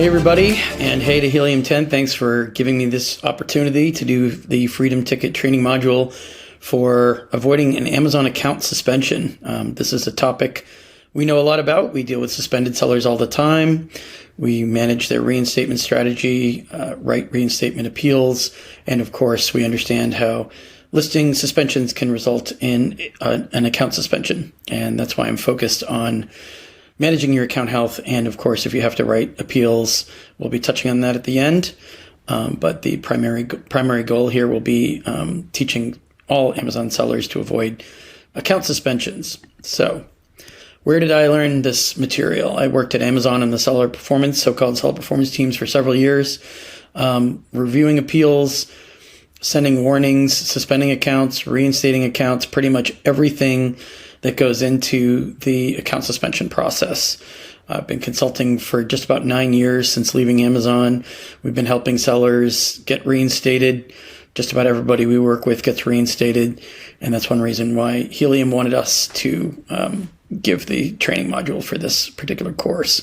Hey everybody, and hey to Helium 10. Thanks for giving me this opportunity to do the Freedom Ticket training module for avoiding an Amazon account suspension. This is a topic we know a lot about. We deal with suspended sellers all the time. We manage their reinstatement strategy, write reinstatement appeals, and of course we understand how listing suspensions can result in an account suspension. And that's why I'm focused on managing your account health. And of course, if you have to write appeals, we'll be touching on that at the end. But the primary goal here will be teaching all Amazon sellers to avoid account suspensions. So where did I learn this material? I worked at Amazon in the so-called seller performance teams for several years, reviewing appeals, sending warnings, suspending accounts, reinstating accounts, pretty much everything that goes into the account suspension process. I've been consulting for just about 9 years since leaving Amazon. We've been helping sellers get reinstated. Just about everybody we work with gets reinstated. And that's one reason why Helium wanted us to give the training module for this particular course.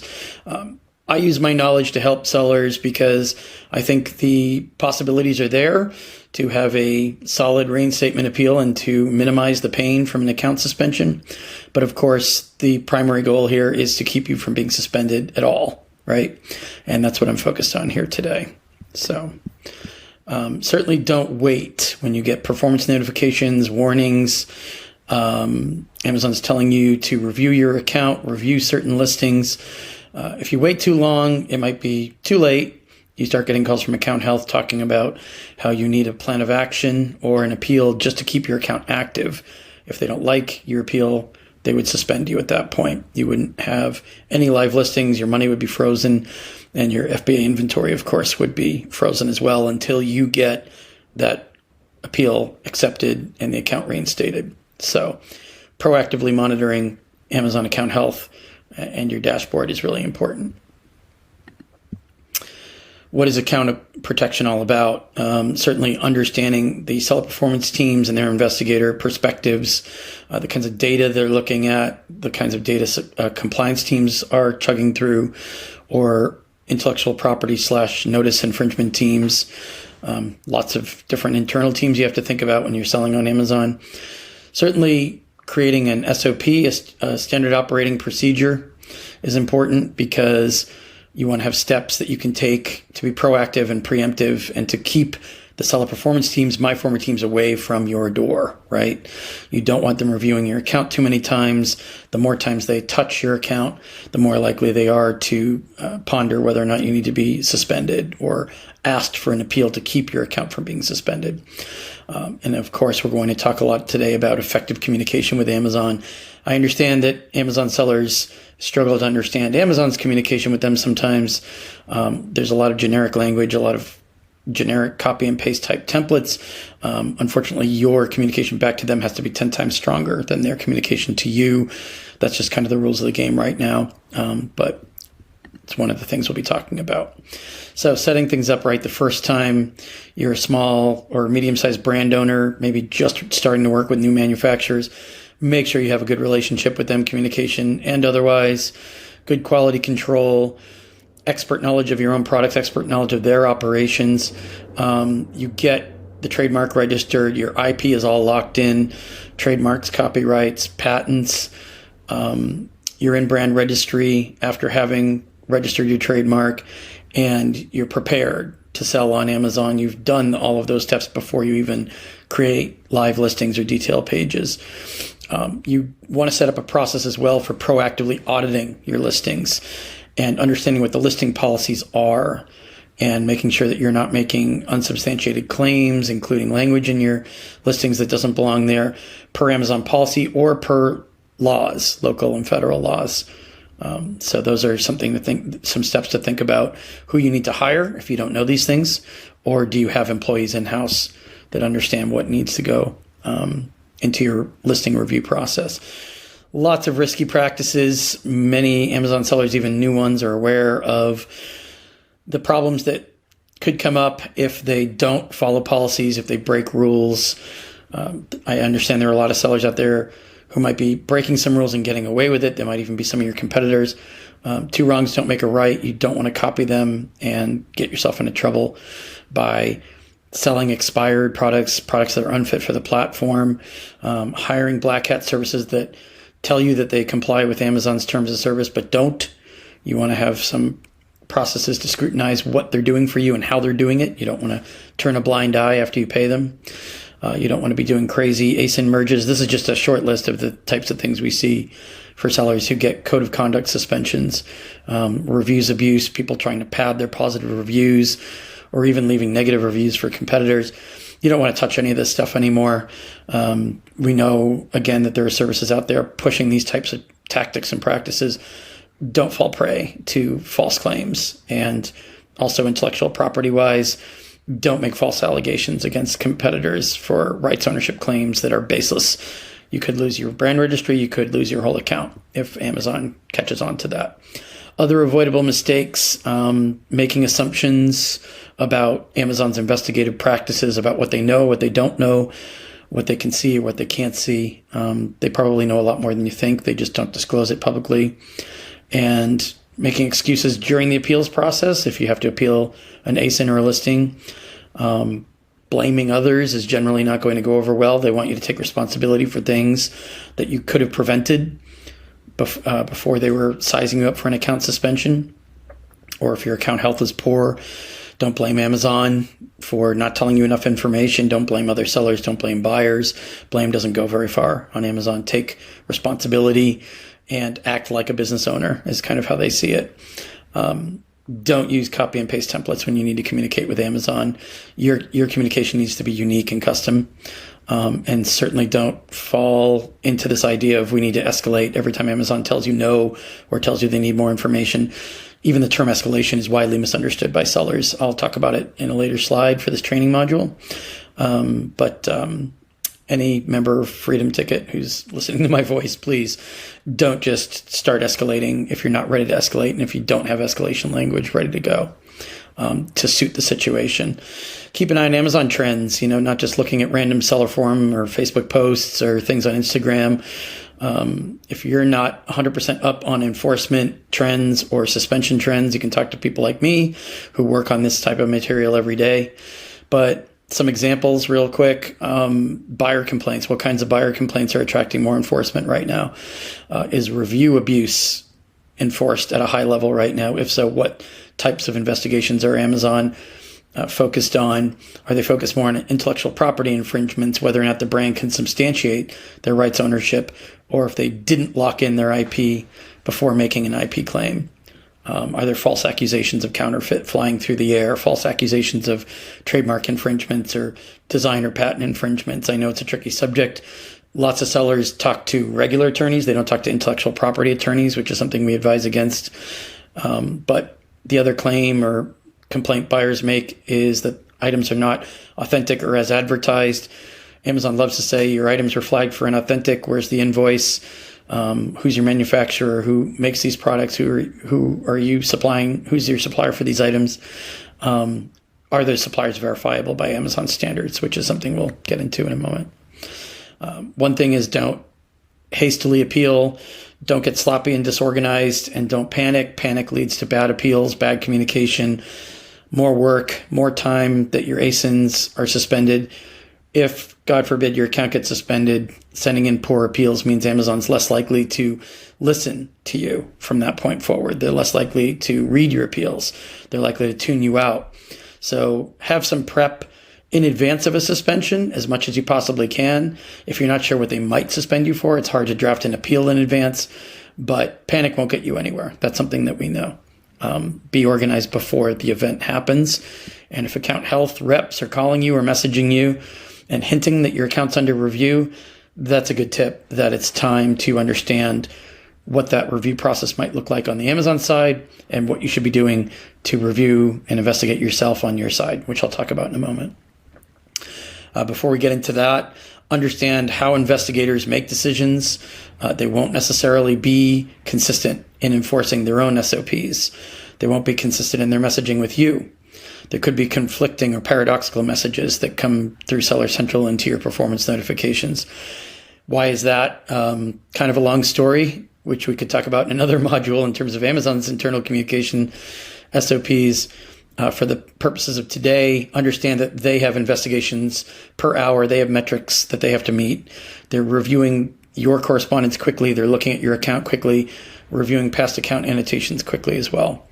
I use my knowledge to help sellers because I think the possibilities are there to have a solid reinstatement appeal and to minimize the pain from an account suspension. But of course, the primary goal here is to keep you from being suspended at all, right? And that's what I'm focused on here today. So certainly don't wait when you get performance notifications, warnings. Amazon's telling you to review your account, review certain listings. If you wait too long, it might be too late. You start getting calls from account health talking about how you need a plan of action or an appeal just to keep your account active. If they don't like your appeal, they would suspend you at that point. You wouldn't have any live listings, your money would be frozen, and your FBA inventory, of course, would be frozen as well until you get that appeal accepted and the account reinstated. So proactively monitoring Amazon account health and your dashboard is really important. What is account protection all about? Certainly understanding the seller performance teams and their investigator perspectives, the kinds of data they're looking at, the kinds of data compliance teams are chugging through, or intellectual property / notice infringement teams. Lots of different internal teams you have to think about when you're selling on Amazon. Certainly creating an SOP, a standard operating procedure, is important because you want to have steps that you can take to be proactive and preemptive and to keep the seller performance teams, my former teams, away from your door, right? You don't want them reviewing your account too many times. The more times they touch your account, the more likely they are to ponder whether or not you need to be suspended or asked for an appeal to keep your account from being suspended. And of course, we're going to talk a lot today about effective communication with Amazon. I understand that Amazon sellers struggle to understand Amazon's communication with them sometimes. There's a lot of generic language, a lot of generic copy and paste type templates. Unfortunately, your communication back to them has to be 10 times stronger than their communication to you. That's just kind of the rules of the game right now. But it's one of the things we'll be talking about. So setting things up right the first time you're a small or medium-sized brand owner, maybe just starting to work with new manufacturers, make sure you have a good relationship with them, communication and otherwise, good quality control, expert knowledge of your own products, expert knowledge of their operations. You get the trademark registered, your IP is all locked in, trademarks, copyrights, patents. You're in brand registry after having registered your trademark, and you're prepared to sell on Amazon. You've done all of those steps before you even create live listings or detail pages. You want to set up a process as well for proactively auditing your listings and understanding what the listing policies are and making sure that you're not making unsubstantiated claims, including language in your listings that doesn't belong there, per Amazon policy or per laws, local and federal laws. So those are some steps to think about. Who you need to hire if you don't know these things, or do you have employees in-house that understand what needs to go into your listing review process. Lots of risky practices. Many Amazon sellers, even new ones, are aware of the problems that could come up if they don't follow policies, if they break rules. I understand there are a lot of sellers out there who might be breaking some rules and getting away with it. They might even be some of your competitors. Two wrongs don't make a right. You don't want to copy them and get yourself into trouble by selling expired products that are unfit for the platform, hiring black hat services that tell you that they comply with Amazon's terms of service but don't. You want to have some processes to scrutinize what they're doing for you and how they're doing it. You don't want to turn a blind eye after you pay them. You don't want to be doing crazy ASIN merges. This is just a short list of the types of things we see for sellers who get code of conduct suspensions, reviews abuse, people trying to pad their positive reviews, or even leaving negative reviews for competitors. You don't want to touch any of this stuff anymore. We know, again, that there are services out there pushing these types of tactics and practices. Don't fall prey to false claims. And also intellectual property-wise, don't make false allegations against competitors for rights ownership claims that are baseless. You could lose your brand registry. You could lose your whole account if Amazon catches on to that. Other avoidable mistakes, making assumptions about Amazon's investigative practices, about what they know, what they don't know, what they can see, or what they can't see. They probably know a lot more than you think. They just don't disclose it publicly. And making excuses during the appeals process. If you have to appeal an ASIN or a listing, blaming others is generally not going to go over well. They want you to take responsibility for things that you could have prevented before they were sizing you up for an account suspension. Or if your account health is poor, don't blame Amazon for not telling you enough information. Don't blame other sellers. Don't blame buyers. Blame doesn't go very far on Amazon. Take responsibility and act like a business owner is kind of how they see it. Don't use copy and paste templates when you need to communicate with Amazon. Your communication needs to be unique and custom. And certainly don't fall into this idea of we need to escalate every time Amazon tells you no or tells you they need more information. Even the term escalation is widely misunderstood by sellers. I'll talk about it in a later slide for this training module. But any member of Freedom Ticket who's listening to my voice, please don't just start escalating if you're not ready to escalate and if you don't have escalation language ready to go to suit the situation. Keep an eye on Amazon trends, not just looking at random seller forum or Facebook posts or things on Instagram. If you're not 100% up on enforcement trends or suspension trends, you can talk to people like me who work on this type of material every day. But some examples real quick, buyer complaints. What kinds of buyer complaints are attracting more enforcement right now? Is review abuse enforced at a high level right now? If so, what types of investigations are Amazon focused on? Are they focused more on intellectual property infringements, whether or not the brand can substantiate their rights ownership, or if they didn't lock in their IP before making an IP claim? Are there false accusations of counterfeit flying through the air, false accusations of trademark infringements or design or patent infringements? I know it's a tricky subject. Lots of sellers talk to regular attorneys. They don't talk to intellectual property attorneys, which is something we advise against. But the other claim or complaint buyers make is that items are not authentic or as advertised. Amazon loves to say your items were flagged for inauthentic. Where's the invoice? Who's your manufacturer? Who makes these products? Who are you supplying? Who's your supplier for these items? Are those suppliers verifiable by Amazon standards, which is something we'll get into in a moment. One thing is don't hastily appeal, don't get sloppy and disorganized, and don't panic. Panic leads to bad appeals, bad communication, more work, more time that your ASINs are suspended. If, God forbid, your account gets suspended, sending in poor appeals means Amazon's less likely to listen to you from that point forward. They're less likely to read your appeals. They're likely to tune you out. So have some prep in advance of a suspension as much as you possibly can. If you're not sure what they might suspend you for, it's hard to draft an appeal in advance, but panic won't get you anywhere. That's something that we know. Be organized before the event happens. And if account health reps are calling you or messaging you and hinting that your account's under review, that's a good tip that it's time to understand what that review process might look like on the Amazon side and what you should be doing to review and investigate yourself on your side, which I'll talk about in a moment. Before we get into that, understand how investigators make decisions. They won't necessarily be consistent in enforcing their own SOPs. They won't be consistent in their messaging with you. There could be conflicting or paradoxical messages that come through Seller Central into your performance notifications. Why is that? Kind of a long story, which we could talk about in another module in terms of Amazon's internal communication SOPs. For the purposes of today, understand that they have investigations per hour. They have metrics that they have to meet. They're reviewing your correspondence quickly. They're looking at your account quickly, reviewing past account annotations quickly as well.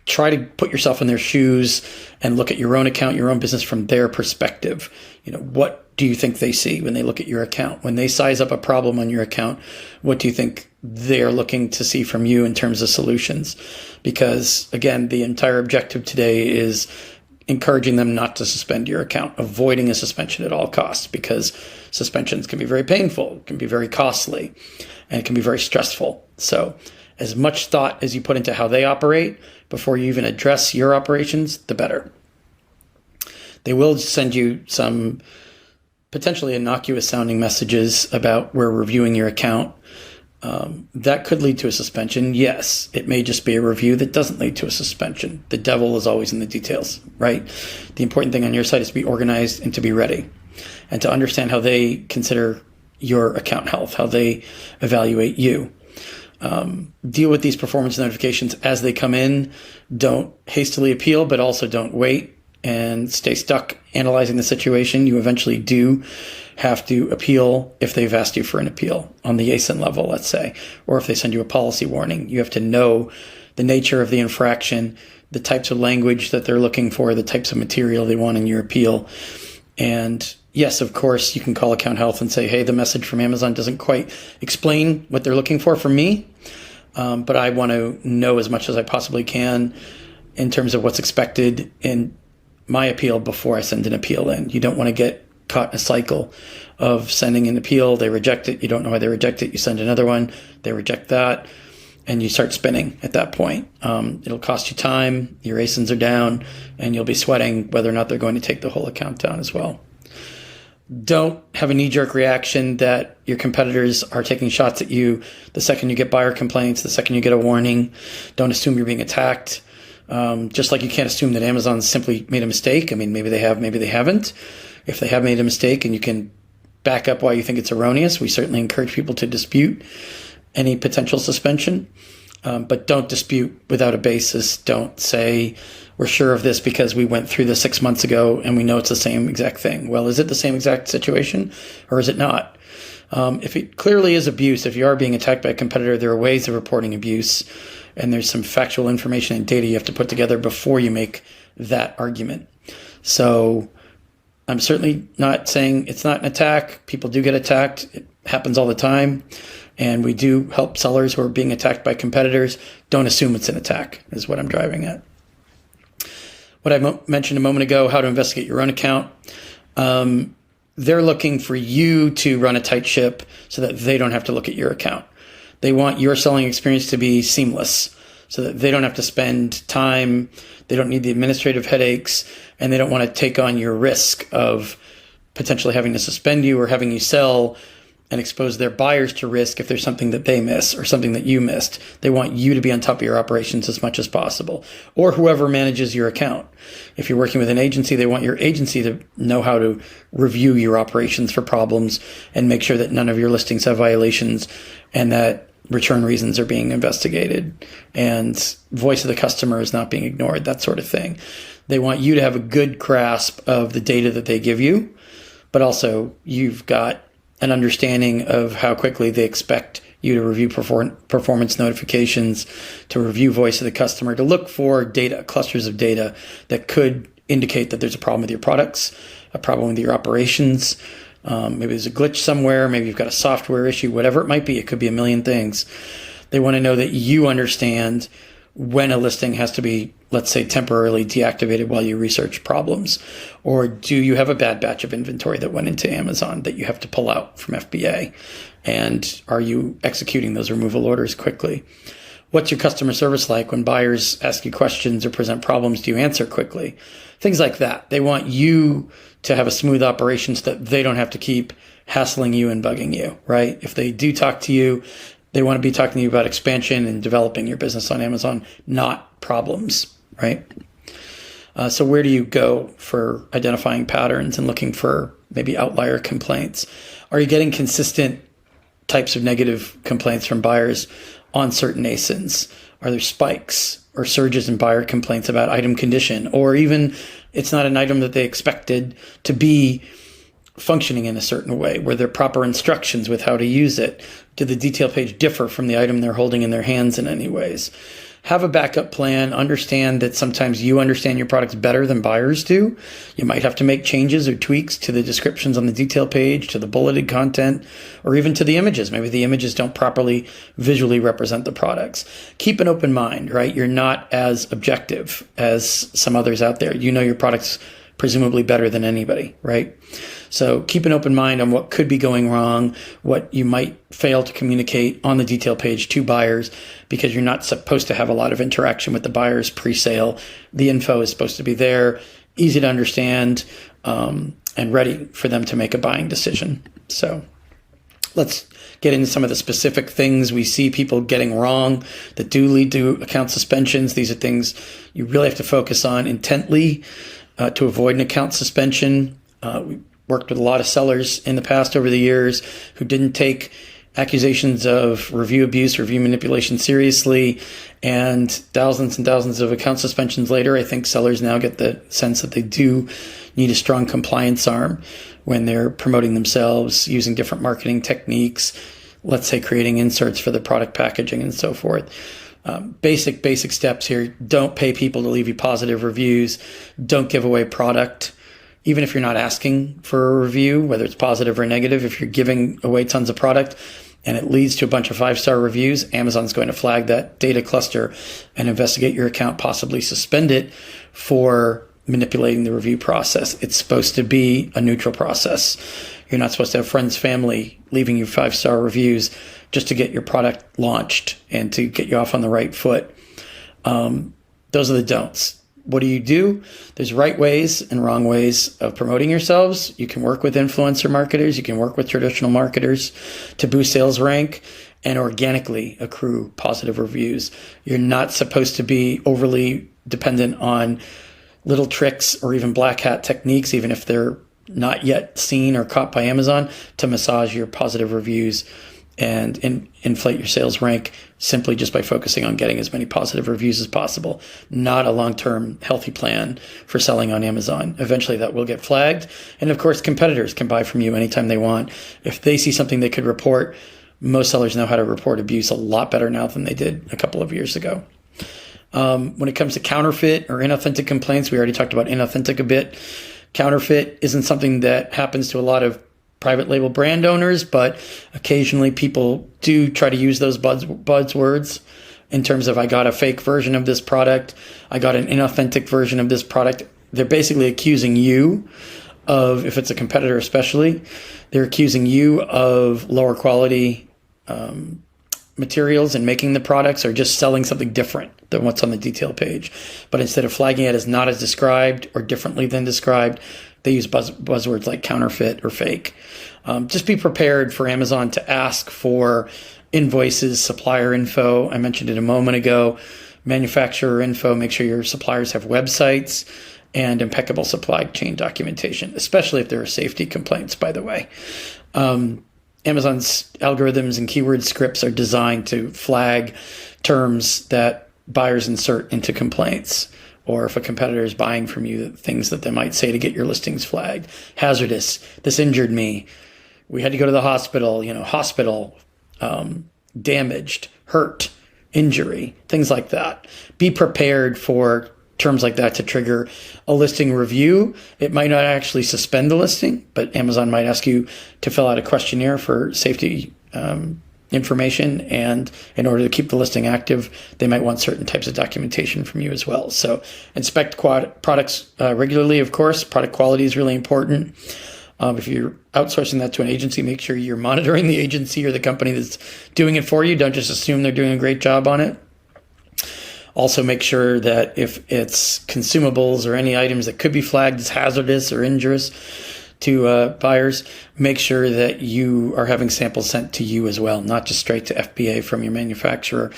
Try to put yourself in their shoes and look at your own account, your own business from their perspective. What do you think they see when they look at your account? When they size up a problem on your account, what do you think they're looking to see from you in terms of solutions? Because again, the entire objective today is encouraging them not to suspend your account, avoiding a suspension at all costs, because suspensions can be very painful, can be very costly, and it can be very stressful. So as much thought as you put into how they operate before you even address your operations, the better. They will send you some potentially innocuous sounding messages about we're reviewing your account. That could lead to a suspension. Yes, it may just be a review that doesn't lead to a suspension. The devil is always in the details, right? The important thing on your side is to be organized and to be ready and to understand how they consider your account health, how they evaluate you. Deal with these performance notifications as they come in. Don't hastily appeal, but also don't wait and stay stuck analyzing the situation. You eventually do have to appeal if they've asked you for an appeal on the ASIN level, let's say, or if they send you a policy warning. You have to know the nature of the infraction, the types of language that they're looking for, the types of material they want in your appeal. And yes, of course, you can call account health and say, hey, the message from Amazon doesn't quite explain what they're looking for from me, but I want to know as much as I possibly can in terms of what's expected in my appeal before I send an appeal in. You don't want to get caught in a cycle of sending an appeal, they reject it, you don't know why they reject it, you send another one, they reject that, and you start spinning at that point. It'll cost you time, your ASINs are down, and you'll be sweating whether or not they're going to take the whole account down as well. Don't have a knee-jerk reaction that your competitors are taking shots at you the second you get buyer complaints, the second you get a warning. Don't assume you're being attacked. Just like you can't assume that Amazon simply made a mistake. I mean, maybe they have, maybe they haven't. If they have made a mistake and you can back up why you think it's erroneous, we certainly encourage people to dispute any potential suspension. But don't dispute without a basis. Don't say, we're sure of this because we went through this 6 months ago and we know it's the same exact thing. Well, is it the same exact situation or is it not? If it clearly is abuse, if you are being attacked by a competitor, there are ways of reporting abuse, and there's some factual information and data you have to put together before you make that argument. So I'm certainly not saying it's not an attack. People do get attacked. It happens all the time. And we do help sellers who are being attacked by competitors. Don't assume it's an attack is what I'm driving at. What I mentioned a moment ago, how to investigate your own account. They're looking for you to run a tight ship so that they don't have to look at your account. They want your selling experience to be seamless so that they don't have to spend time, they don't need the administrative headaches, and they don't want to take on your risk of potentially having to suspend you or having you sell and expose their buyers to risk if there's something that they miss or something that you missed. They want you to be on top of your operations as much as possible, or whoever manages your account. If you're working with an agency, they want your agency to know how to review your operations for problems and make sure that none of your listings have violations and that return reasons are being investigated and voice of the customer is not being ignored, that sort of thing. They want you to have a good grasp of the data that they give you, but also you've got an understanding of how quickly they expect you to review performance notifications, to review voice of the customer, to look for data, clusters of data that could indicate that there's a problem with your products, a problem with your operations. Maybe there's a glitch somewhere. Maybe you've got a software issue, whatever it might be. It could be a million things. They want to know that you understand when a listing has to be, let's say, temporarily deactivated while you research problems. Or do you have a bad batch of inventory that went into Amazon that you have to pull out from FBA? And are you executing those removal orders quickly? What's your customer service like when buyers ask you questions or present problems? Do you answer quickly? Things like that. They want you to have a smooth operation so that they don't have to keep hassling you and bugging you, right? If they do talk to you, they want to be talking to you about expansion and developing your business on Amazon, not problems, right? So where do you go for identifying patterns and looking for maybe outlier complaints? Are you getting consistent types of negative complaints from buyers on certain ASINs? Are there spikes or surges in buyer complaints about item condition, or even it's not an item that they expected to be functioning in a certain way? Were there proper instructions with how to use it? Did the detail page differ from the item they're holding in their hands in any ways? Have a backup plan. Understand that sometimes you understand your products better than buyers do. You might have to make changes or tweaks to the descriptions on the detail page, to the bulleted content, or even to the images. Maybe the images don't properly visually represent the products. Keep an open mind, right? You're not as objective as some others out there. You know your products presumably better than anybody, right? So keep an open mind on what could be going wrong, what you might fail to communicate on the detail page to buyers, because you're not supposed to have a lot of interaction with the buyers pre-sale. The info is supposed to be there, easy to understand, and ready for them to make a buying decision. So let's get into some of the specific things we see people getting wrong that do lead to account suspensions. These are things you really have to focus on intently to avoid an account suspension. We worked with a lot of sellers in the past over the years who didn't take accusations of review abuse, review manipulation seriously, and thousands of account suspensions later, I think sellers now get the sense that they do need a strong compliance arm when they're promoting themselves, using different marketing techniques, let's say creating inserts for the product packaging and so forth. Basic steps here. Don't pay people to leave you positive reviews. Don't give away product. Even if you're not asking for a review, whether it's positive or negative, if you're giving away tons of product and it leads to a bunch of 5-star reviews, Amazon's going to flag that data cluster and investigate your account, possibly suspend it for manipulating the review process. It's supposed to be a neutral process. You're not supposed to have friends, family leaving you 5-star reviews just to get your product launched and to get you off on the right foot. Those are the don'ts. What do? There's right ways and wrong ways of promoting yourselves. You can work with influencer marketers. You can work with traditional marketers to boost sales rank and organically accrue positive reviews. You're not supposed to be overly dependent on little tricks or even black hat techniques, even if they're not yet seen or caught by Amazon, to massage your positive reviews and inflate your sales rank simply just by focusing on getting as many positive reviews as possible. Not a long-term healthy plan for selling on Amazon. Eventually that will get flagged. And of course, competitors can buy from you anytime they want. If they see something they could report, most sellers know how to report abuse a lot better now than they did a couple of years ago. When it comes to counterfeit or inauthentic complaints, we already talked about inauthentic a bit. Counterfeit isn't something that happens to a lot of private label brand owners, but occasionally people do try to use those buzzwords in terms of, I got a fake version of this product, I got an inauthentic version of this product. They're basically accusing you of, if it's a competitor especially, they're accusing you of lower quality materials in making the products, or just selling something different than what's on the detail page. But instead of flagging it as not as described or differently than described, they use buzzwords like counterfeit or fake. Just be prepared for Amazon to ask for invoices, supplier info. I mentioned it a moment ago. Manufacturer info. Make sure your suppliers have websites and impeccable supply chain documentation, especially if there are safety complaints, by the way. Amazon's algorithms and keyword scripts are designed to flag terms that buyers insert into complaints, or if a competitor is buying from you, things that they might say to get your listings flagged. Hazardous, this injured me, we had to go to the hospital, hospital, damaged, hurt, injury, things like that. Be prepared for terms like that to trigger a listing review. It might not actually suspend the listing, but Amazon might ask you to fill out a questionnaire for safety information, and in order to keep the listing active, they might want certain types of documentation from you as well. So inspect products regularly, of course. Product quality is really important. If you're outsourcing that to an agency, make sure you're monitoring the agency or the company that's doing it for you. Don't just assume they're doing a great job on it. Also make sure that if it's consumables or any items that could be flagged as hazardous or injurious, to buyers, make sure that you are having samples sent to you as well, not just straight to FBA from your manufacturer.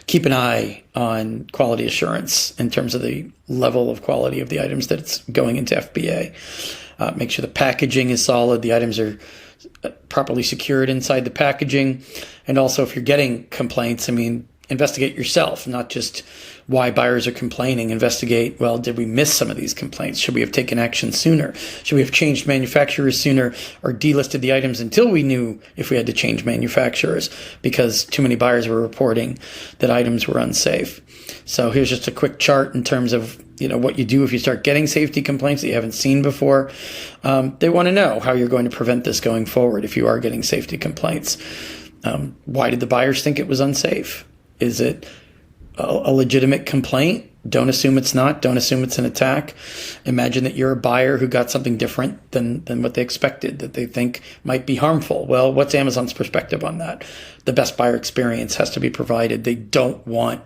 Keep an eye on quality assurance in terms of the level of quality of the items that it's going into FBA. Make sure the packaging is solid, the items are properly secured inside the packaging. And also, if you're getting complaints, investigate yourself, not just why buyers are complaining. Investigate, well, did we miss some of these complaints? Should we have taken action sooner? Should we have changed manufacturers sooner or delisted the items until we knew if we had to change manufacturers because too many buyers were reporting that items were unsafe? So here's just a quick chart in terms of what you do if you start getting safety complaints that you haven't seen before. They want to know how you're going to prevent this going forward if you are getting safety complaints. Why did the buyers think it was unsafe? Is it a legitimate complaint? Don't assume it's not. Don't assume it's an attack. Imagine that you're a buyer who got something different than what they expected, that they think might be harmful. Well, what's Amazon's perspective on that? The best buyer experience has to be provided. They don't want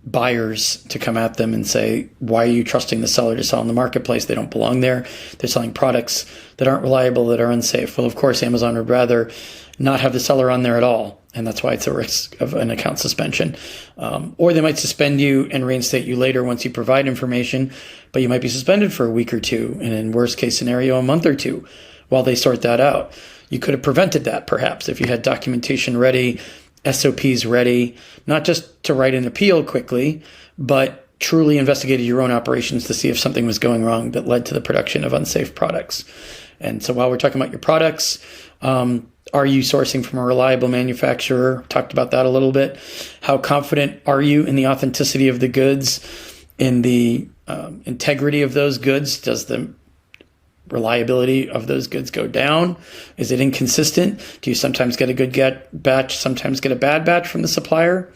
buyers to come at them and say, why are you trusting the seller to sell in the marketplace? They don't belong there. They're selling products that aren't reliable, that are unsafe. Well, of course, Amazon would rather not have the seller on there at all. And that's why it's a risk of an account suspension. Or they might suspend you and reinstate you later once you provide information, but you might be suspended for a week or two, and in worst case scenario, a month or two while they sort that out. You could have prevented that perhaps if you had documentation ready, SOPs ready, not just to write an appeal quickly, but truly investigated your own operations to see if something was going wrong that led to the production of unsafe products. And so while we're talking about your products, are you sourcing from a reliable manufacturer? Talked about that a little bit. How confident are you in the authenticity of the goods, in the integrity of those goods? Does the reliability of those goods go down? Is it inconsistent? Do you sometimes get a good batch, sometimes get a bad batch from the supplier?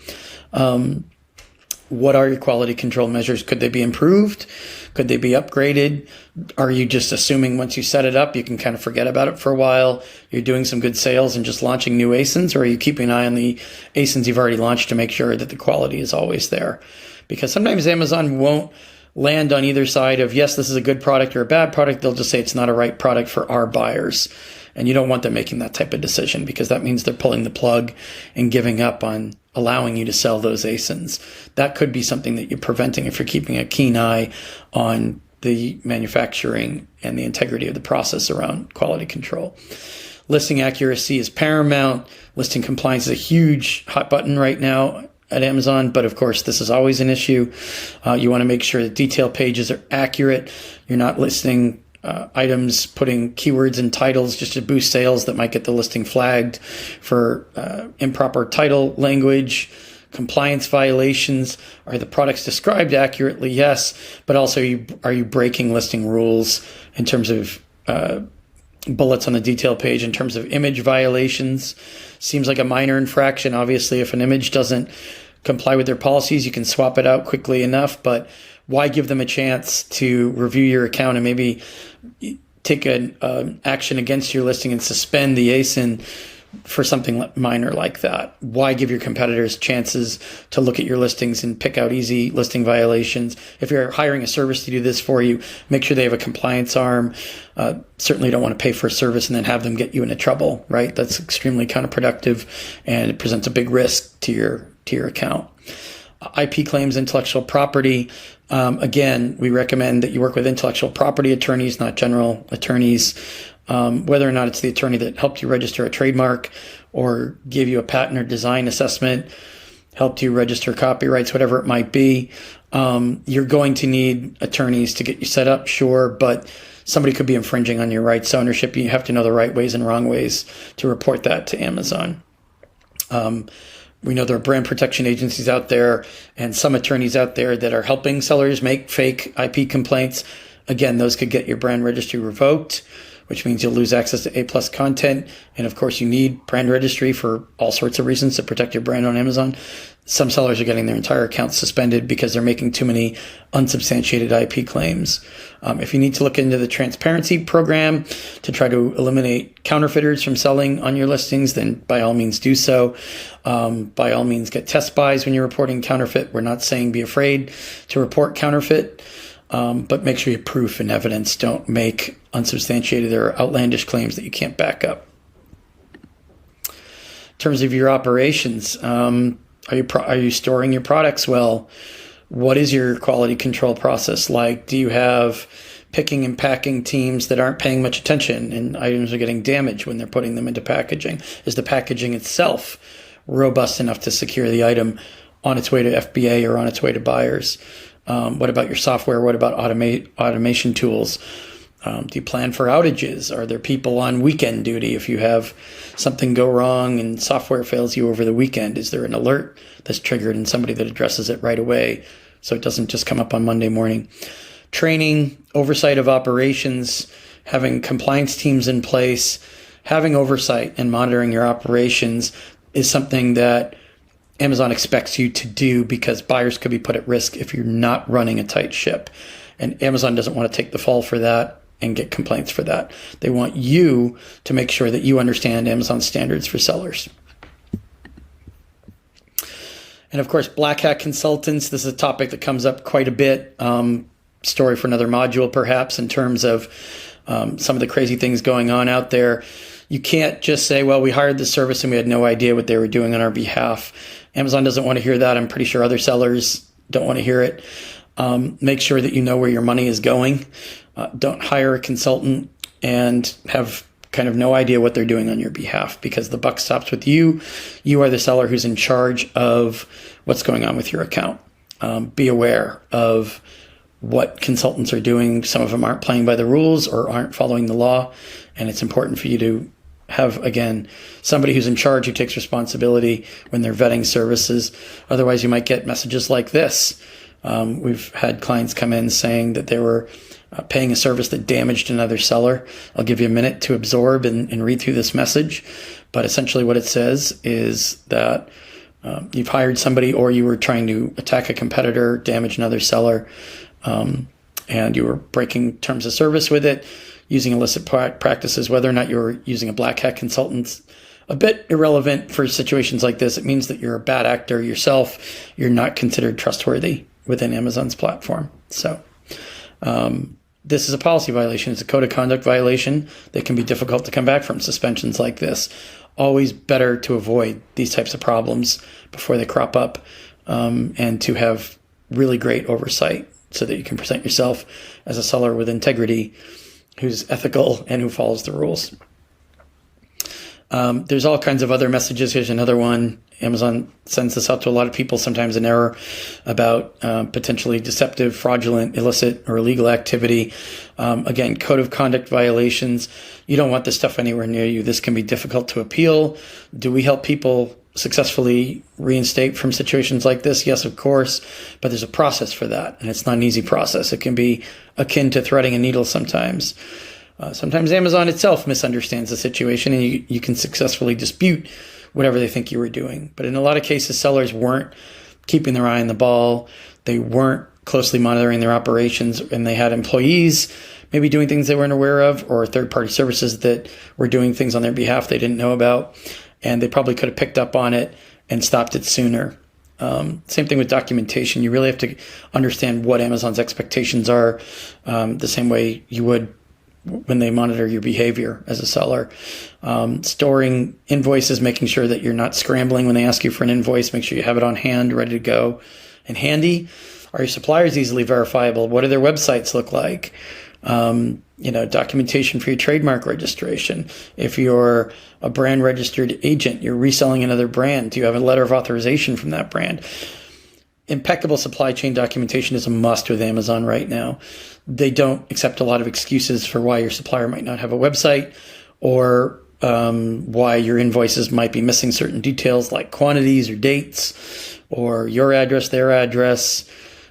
What are your quality control measures? Could they be improved? Could they be upgraded? Are you just assuming once you set it up, you can kind of forget about it for a while? You're doing some good sales and just launching new ASINs, or are you keeping an eye on the ASINs you've already launched to make sure that the quality is always there? Because sometimes Amazon won't land on either side of, yes, this is a good product or a bad product. They'll just say it's not a right product for our buyers. And you don't want them making that type of decision, because that means they're pulling the plug and giving up on allowing you to sell those ASINs. That could be something that you're preventing if you're keeping a keen eye on the manufacturing and the integrity of the process around quality control. Listing accuracy is paramount. Listing compliance is a huge hot button right now at Amazon, but of course, this is always an issue. You want to make sure that detail pages are accurate. You're not listing items, putting keywords and titles just to boost sales that might get the listing flagged for improper title language. Compliance violations. Are the products described accurately? Yes, but also are you breaking listing rules in terms of bullets on the detail page, in terms of image violations? Seems like a minor infraction. Obviously, if an image doesn't comply with their policies, you can swap it out quickly enough, but why give them a chance to review your account and maybe take an action against your listing and suspend the ASIN for something minor like that? Why give your competitors chances to look at your listings and pick out easy listing violations? If you're hiring a service to do this for you, make sure they have a compliance arm. Certainly don't want to pay for a service and then have them get you into trouble, right? That's extremely counterproductive, and it presents a big risk to your account. IP claims, intellectual property. Again, we recommend that you work with intellectual property attorneys, not general attorneys. Whether or not it's the attorney that helped you register a trademark or gave you a patent or design assessment, helped you register copyrights, whatever it might be. You're going to need attorneys to get you set up, sure, but somebody could be infringing on your rights to ownership. You have to know the right ways and wrong ways to report that to Amazon. We know there are brand protection agencies out there and some attorneys out there that are helping sellers make fake IP complaints. Again, those could get your brand registry revoked, which means you'll lose access to A+ content. And of course, you need brand registry for all sorts of reasons to protect your brand on Amazon. Some sellers are getting their entire accounts suspended because they're making too many unsubstantiated IP claims. If you need to look into the transparency program to try to eliminate counterfeiters from selling on your listings, then by all means do so. By all means get test buys when you're reporting counterfeit. We're not saying be afraid to report counterfeit. but make sure you have proof and evidence. Don't make unsubstantiated or outlandish claims that you can't back up. In terms of your operations, are you storing your products well? What is your quality control process like? Do you have picking and packing teams that aren't paying much attention and items are getting damaged when they're putting them into packaging? Is the packaging itself robust enough to secure the item on its way to FBA or on its way to buyers? What about your software? What about automation tools? Do you plan for outages? Are there people on weekend duty if you have something go wrong and software fails you over the weekend? Is there an alert that's triggered and somebody that addresses it right away so it doesn't just come up on Monday morning? Training, oversight of operations, having compliance teams in place, having oversight and monitoring your operations is something that Amazon expects you to do because buyers could be put at risk if you're not running a tight ship. And Amazon doesn't want to take the fall for that and get complaints for that. They want you to make sure that you understand Amazon standards for sellers. And of course, Black Hat consultants, this is a topic that comes up quite a bit. Story for another module, perhaps, in terms of some of the crazy things going on out there. You can't just say, well, we hired this service and we had no idea what they were doing on our behalf. Amazon doesn't want to hear that. I'm pretty sure other sellers don't want to hear it. Make sure that you know where your money is going. Don't hire a consultant and have kind of no idea what they're doing on your behalf because the buck stops with you. You are the seller who's in charge of what's going on with your account. Be aware of what consultants are doing. Some of them aren't playing by the rules or aren't following the law. And it's important for you to have, again, somebody who's in charge who takes responsibility when they're vetting services. Otherwise, you might get messages like this. We've had clients come in saying that they were paying a service that damaged another seller. I'll give you a minute to absorb and read through this message. But essentially what it says is that you've hired somebody or you were trying to attack a competitor, damage another seller, and you were breaking terms of service with it, using illicit practices. Whether or not you're using a Black Hat consultant, a bit irrelevant for situations like this. It means that you're a bad actor yourself. You're not considered trustworthy within Amazon's platform. So this is a policy violation. It's a code of conduct violation that can be difficult to come back from. Suspensions like this. Always better to avoid these types of problems before they crop up, and to have really great oversight so that you can present yourself as a seller with integrity, who's ethical and who follows the rules. There's all kinds of other messages. Here's another one. Amazon sends this out to a lot of people, sometimes in error, about potentially deceptive, fraudulent, illicit, or illegal activity. Again, code of conduct violations. You don't want this stuff anywhere near you. This can be difficult to appeal. Do we help people successfully reinstate from situations like this? Yes, of course, but there's a process for that, and it's not an easy process. It can be akin to threading a needle sometimes. Sometimes Amazon itself misunderstands the situation, and you can successfully dispute whatever they think you were doing. But in a lot of cases, sellers weren't keeping their eye on the ball. They weren't closely monitoring their operations, and they had employees maybe doing things they weren't aware of, or third-party services that were doing things on their behalf they didn't know about, and they probably could have picked up on it and stopped it sooner. Same thing with documentation. You really have to understand what Amazon's expectations are, the same way you would when they monitor your behavior as a seller. Storing invoices, making sure that you're not scrambling when they ask you for an invoice. Make sure you have it on hand, ready to go and handy. Are your suppliers easily verifiable? What do their websites look like? Documentation for your trademark registration. If you're a brand registered agent, you're reselling another brand. Do you have a letter of authorization from that brand? Impeccable supply chain documentation is a must with Amazon right now. They don't accept a lot of excuses for why your supplier might not have a website, or why your invoices might be missing certain details like quantities or dates, or your address, their address,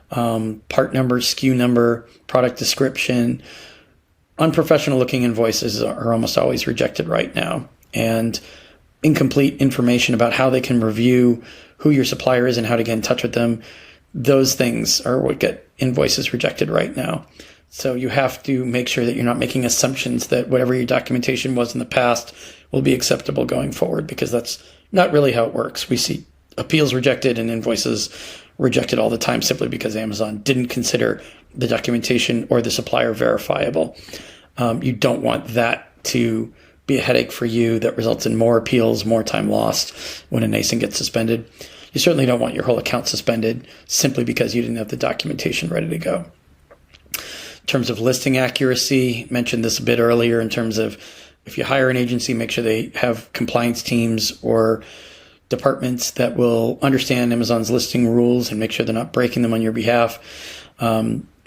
part number, SKU number, product description. Unprofessional looking invoices are almost always rejected right now. And incomplete information about how they can review who your supplier is and how to get in touch with them. Those things are what get invoices rejected right now. So you have to make sure that you're not making assumptions that whatever your documentation was in the past will be acceptable going forward, because that's not really how it works. We see appeals rejected and invoices rejected all the time simply because Amazon didn't consider the documentation or the supplier verifiable. You don't want that to be a headache for you that results in more appeals, more time lost when an ASIN gets suspended. You certainly don't want your whole account suspended simply because you didn't have the documentation ready to go. In terms of listing accuracy, mentioned this a bit earlier in terms of if you hire an agency, make sure they have compliance teams or departments that will understand Amazon's listing rules and make sure they're not breaking them on your behalf.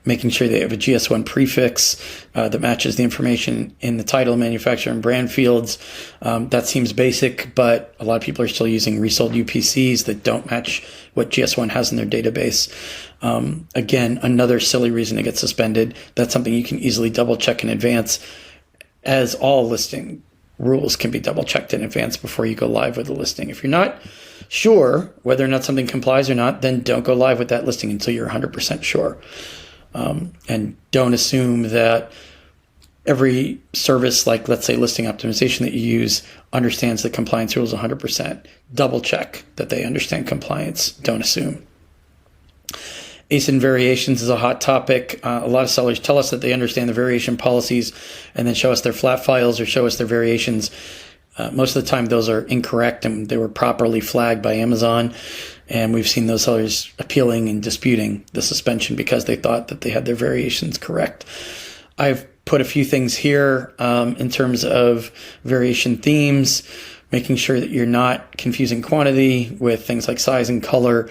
Making sure they have a GS1 prefix that matches the information in the title, manufacturer, and brand fields. That seems basic, but a lot of people are still using resold UPCs that don't match what GS1 has in their database. Again, another silly reason to get suspended. That's something you can easily double check in advance, as all listing rules can be double checked in advance before you go live with the listing. If you're not sure whether or not something complies or not, then don't go live with that listing until you're 100% sure. And don't assume that every service, like let's say listing optimization that you use, understands the compliance rules 100%. Double check that they understand compliance. Don't assume. ASIN variations is a hot topic. A lot of sellers tell us that they understand the variation policies and then show us their flat files or show us their variations. Most of the time, those are incorrect and they were properly flagged by Amazon. And we've seen those sellers appealing and disputing the suspension because they thought that they had their variations correct. I've put a few things here in terms of variation themes, making sure that you're not confusing quantity with things like size and color.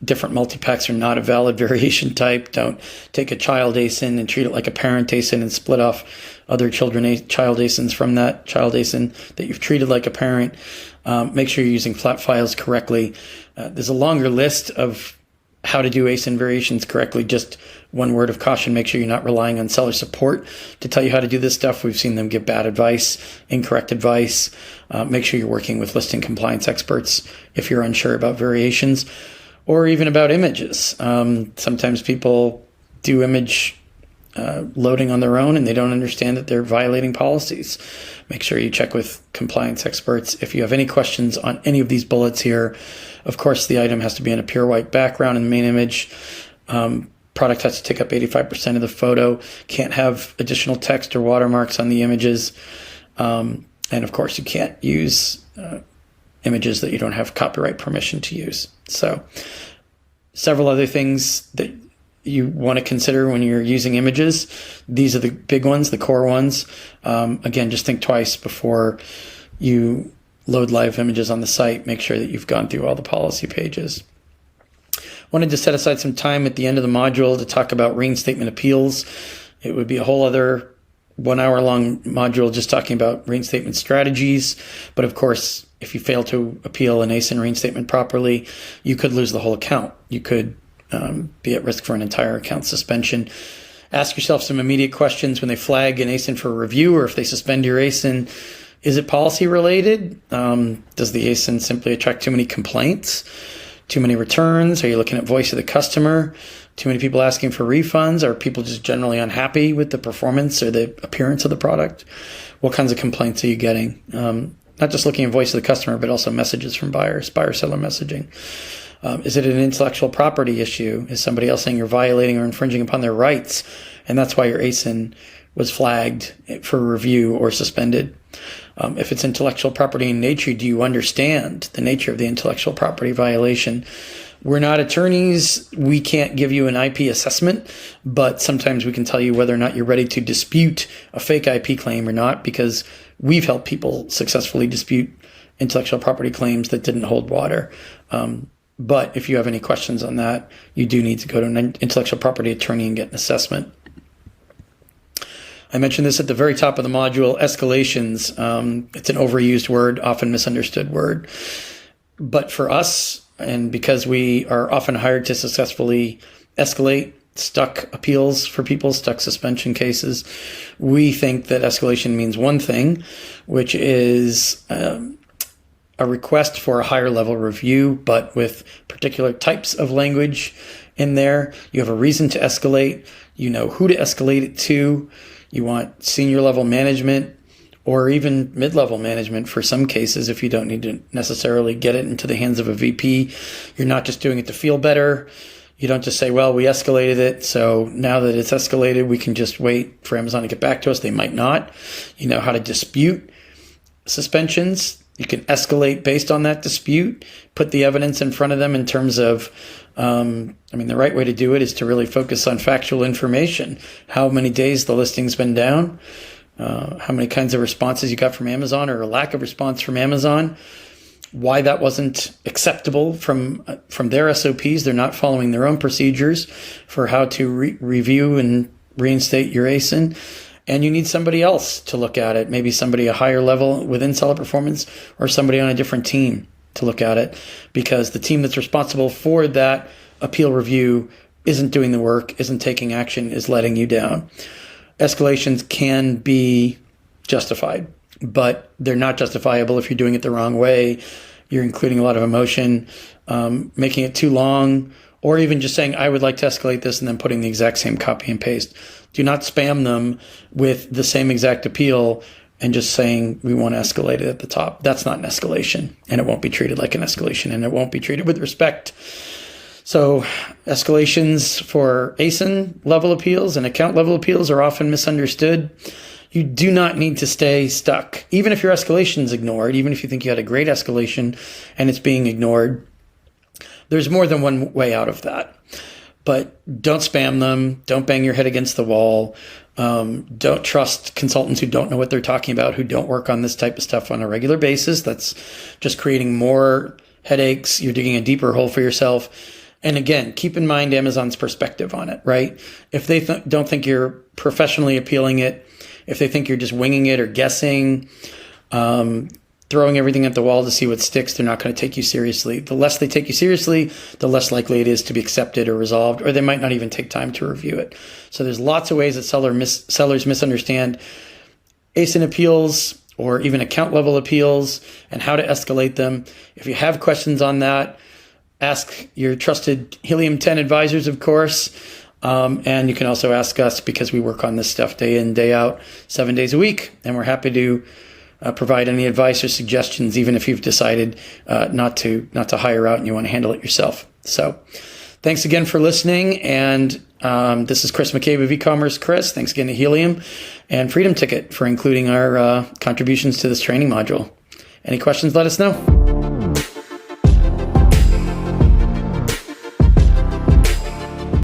Different multi-packs are not a valid variation type. Don't take a child ASIN and treat it like a parent ASIN and split off other child ASINs from that child ASIN that you've treated like a parent. Make sure you're using flat files correctly. There's a longer list of how to do ASIN variations correctly. Just one word of caution, make sure you're not relying on seller support to tell you how to do this stuff. We've seen them give bad advice, incorrect advice. Make sure you're working with listing compliance experts if you're unsure about variations or even about images. Sometimes people do image loading on their own and they don't understand that they're violating policies. Make sure you check with compliance experts. If you have any questions on any of these bullets here, of course, the item has to be in a pure white background in the main image. Product has to take up 85% of the photo. Can't have additional text or watermarks on the images. And of course, you can't use images that you don't have copyright permission to use. So several other things that you want to consider when you're using images. These are the big ones, the core ones. Again, just think twice before you load live images on the site. Make sure that you've gone through all the policy pages. Wanted to set aside some time at the end of the module to talk about reinstatement appeals. It would be a whole other 1 hour long module just talking about reinstatement strategies. But of course, if you fail to appeal an ASIN reinstatement properly, you could lose the whole account. You could be at risk for an entire account suspension. Ask yourself some immediate questions when they flag an ASIN for review or if they suspend your ASIN. Is it policy related? Does the ASIN simply attract too many complaints? Too many returns? Are you looking at voice of the customer? Too many people asking for refunds? Are people just generally unhappy with the performance or the appearance of the product? What kinds of complaints are you getting? Not just looking at voice of the customer, but also messages from buyers, buyer-seller messaging. Is it an intellectual property issue? Is somebody else saying you're violating or infringing upon their rights? And that's why your ASIN was flagged for review or suspended. If it's intellectual property in nature, do you understand the nature of the intellectual property violation? We're not attorneys. We can't give you an IP assessment, but sometimes we can tell you whether or not you're ready to dispute a fake IP claim or not, because we've helped people successfully dispute intellectual property claims that didn't hold water. But if you have any questions on that, you do need to go to an intellectual property attorney and get an assessment. I mentioned this at the very top of the module, escalations. It's an overused word, often misunderstood word. But for us, and because we are often hired to successfully escalate stuck appeals for people, stuck suspension cases, we think that escalation means one thing, which is a request for a higher level review, but with particular types of language in there. You have a reason to escalate. You know who to escalate it to. You want senior level management or even mid-level management for some cases if you don't need to necessarily get it into the hands of a VP. You're not just doing it to feel better. You don't just say, well, we escalated it, so now that it's escalated, we can just wait for Amazon to get back to us. They might not. You know how to dispute suspensions. You can escalate based on that dispute, put the evidence in front of them in terms of, the right way to do it is to really focus on factual information. How many days the listing's been down, how many kinds of responses you got from Amazon or a lack of response from Amazon, why that wasn't acceptable from their SOPs. They're not following their own procedures for how to review and reinstate your ASIN. And you need somebody else to look at it, maybe somebody a higher level within Seller Performance or somebody on a different team to look at it, because the team that's responsible for that appeal review isn't doing the work, isn't taking action, is letting you down. Escalations can be justified, but they're not justifiable if you're doing it the wrong way. You're including a lot of emotion, making it too long, or even just saying, I would like to escalate this, and then putting the exact same copy and paste. Do not spam them with the same exact appeal and just saying, we want to escalate it at the top. That's not an escalation, and it won't be treated like an escalation, and it won't be treated with respect. So escalations for ASIN level appeals and account level appeals are often misunderstood. You do not need to stay stuck. Even if your escalation is ignored, even if you think you had a great escalation and it's being ignored, there's more than one way out of that. But don't spam them. Don't bang your head against the wall. Don't trust consultants who don't know what they're talking about, who don't work on this type of stuff on a regular basis. That's just creating more headaches. You're digging a deeper hole for yourself. And again, keep in mind Amazon's perspective on it, right? If they don't think you're professionally appealing it, if they think you're just winging it or guessing, throwing everything at the wall to see what sticks, they're not going to take you seriously. The less they take you seriously, the less likely it is to be accepted or resolved, or they might not even take time to review it. So there's lots of ways that sellers misunderstand ASIN appeals or even account level appeals and how to escalate them. If you have questions on that, ask your trusted Helium 10 advisors, of course. And you can also ask us, because we work on this stuff day in, day out, 7 days a week. And we're happy to provide any advice or suggestions, even if you've decided not to hire out and you want to handle it yourself. So thanks again for listening. And this is Chris McCabe of eCommerce Chris. Thanks again to Helium and Freedom Ticket for including our contributions to this training module. Any questions, let us know.